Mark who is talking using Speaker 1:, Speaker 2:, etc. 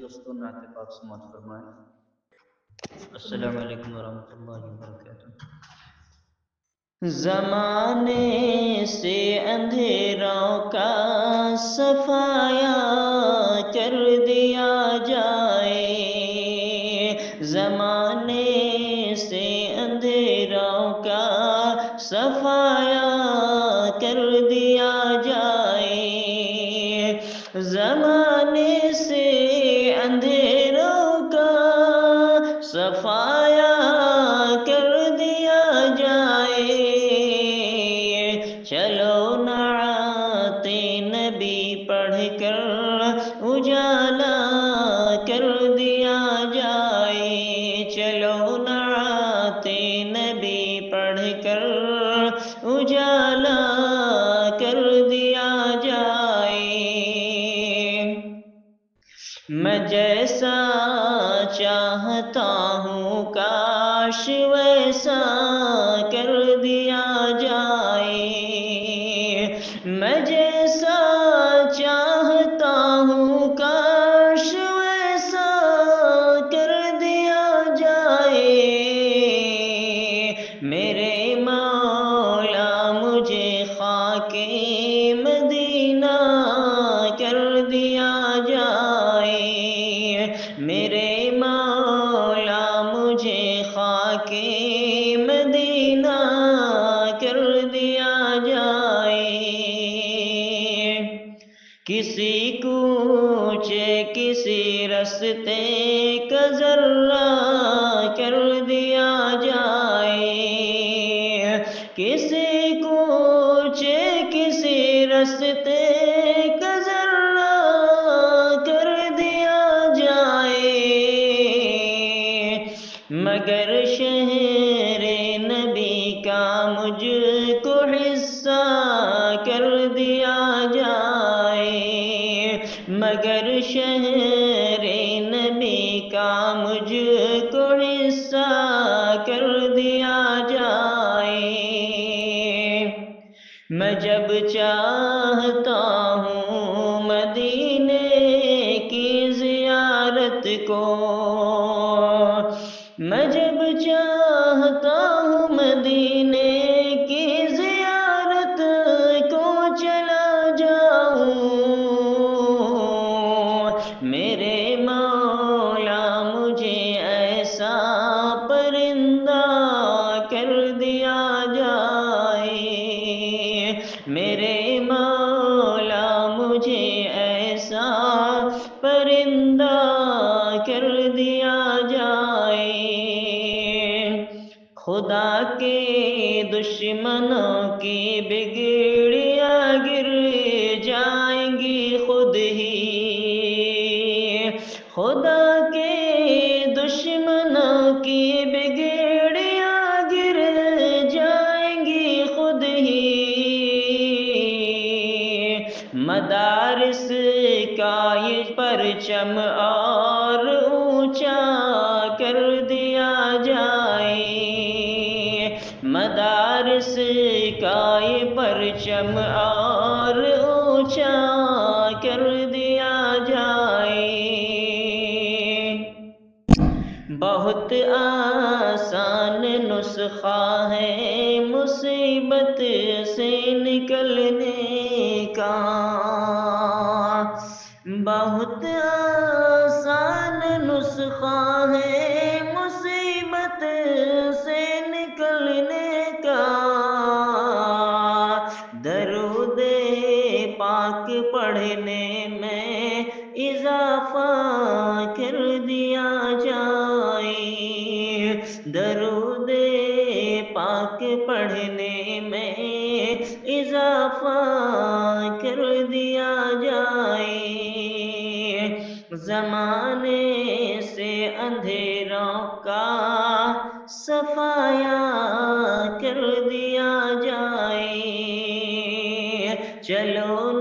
Speaker 1: دوستوں نعت پاک سماعت فرمائیں۔ السلام علیکم ورحمۃ اللہ وبرکاتہ۔ زمانے سے اندھیروں کا صفایا کر دیا جائے، زمانے سے اندھیروں کا صفایا کر دیا جائے، زمانے سے اندھیروں کا صفایا کر دیا جائے، چلو نعت نبی پڑھ کر اجالا کر دیا جائے، چلو نعت نبی پڑھ کر اجالا کر دیا جائے، میں جیسا چاہتا ہوں کاش ویسا کر دیا جائے، میں جیسا چاہتا ہوں کاش ویسا کر دیا جائے، میرے مولا مجھے خاک مدینہ کر دیا جائے، میرے مولا مجھے خاک مدینہ کر دیا جائے، کسی کوچے کسی رستے کا ذرہ کر دیا جائے، کسی کوچے کسی رستے کا ذرہ کر دیا جائے، مگر شہر نبی کا مجھ کو حصہ کر دیا جائے، مگر شہر نبی کا مجھ کو حصہ کر دیا جائے، میں جب چاہتا ہوں مدینے کی زیارت کو، میں جب چاہتا ہوں مدینے کی زیارت کو چلا جاؤں، میرے مولا مجھے ایسا پرندہ کر دیا جائے، میرے مولا مجھے ایسا پرندہ کر دیا جائے، خدا کے دشمنوں کی بگڑیاں گر جائیں گی خود ہی، خدا کے دشمنوں کی بگڑیاں گر جائیں گی خود ہی، مدارس کا یہ پرچم اور اونچا کر دیا جائے، مدارس کا یہ پرچم اور اونچا کر دیا جائے، بہت آسان نسخہ ہے مصیبت سے نکلنے کا، بہت آسان نسخہ ہے مصیبت سے نکلنے کا، درود پاک پڑھنے میں اضافہ کر دیا جائے، درود پاک پڑھنے میں اضافہ کر دیا جائے، زمانے سے اندھیروں کا صفایا کر دیا جائے، چلو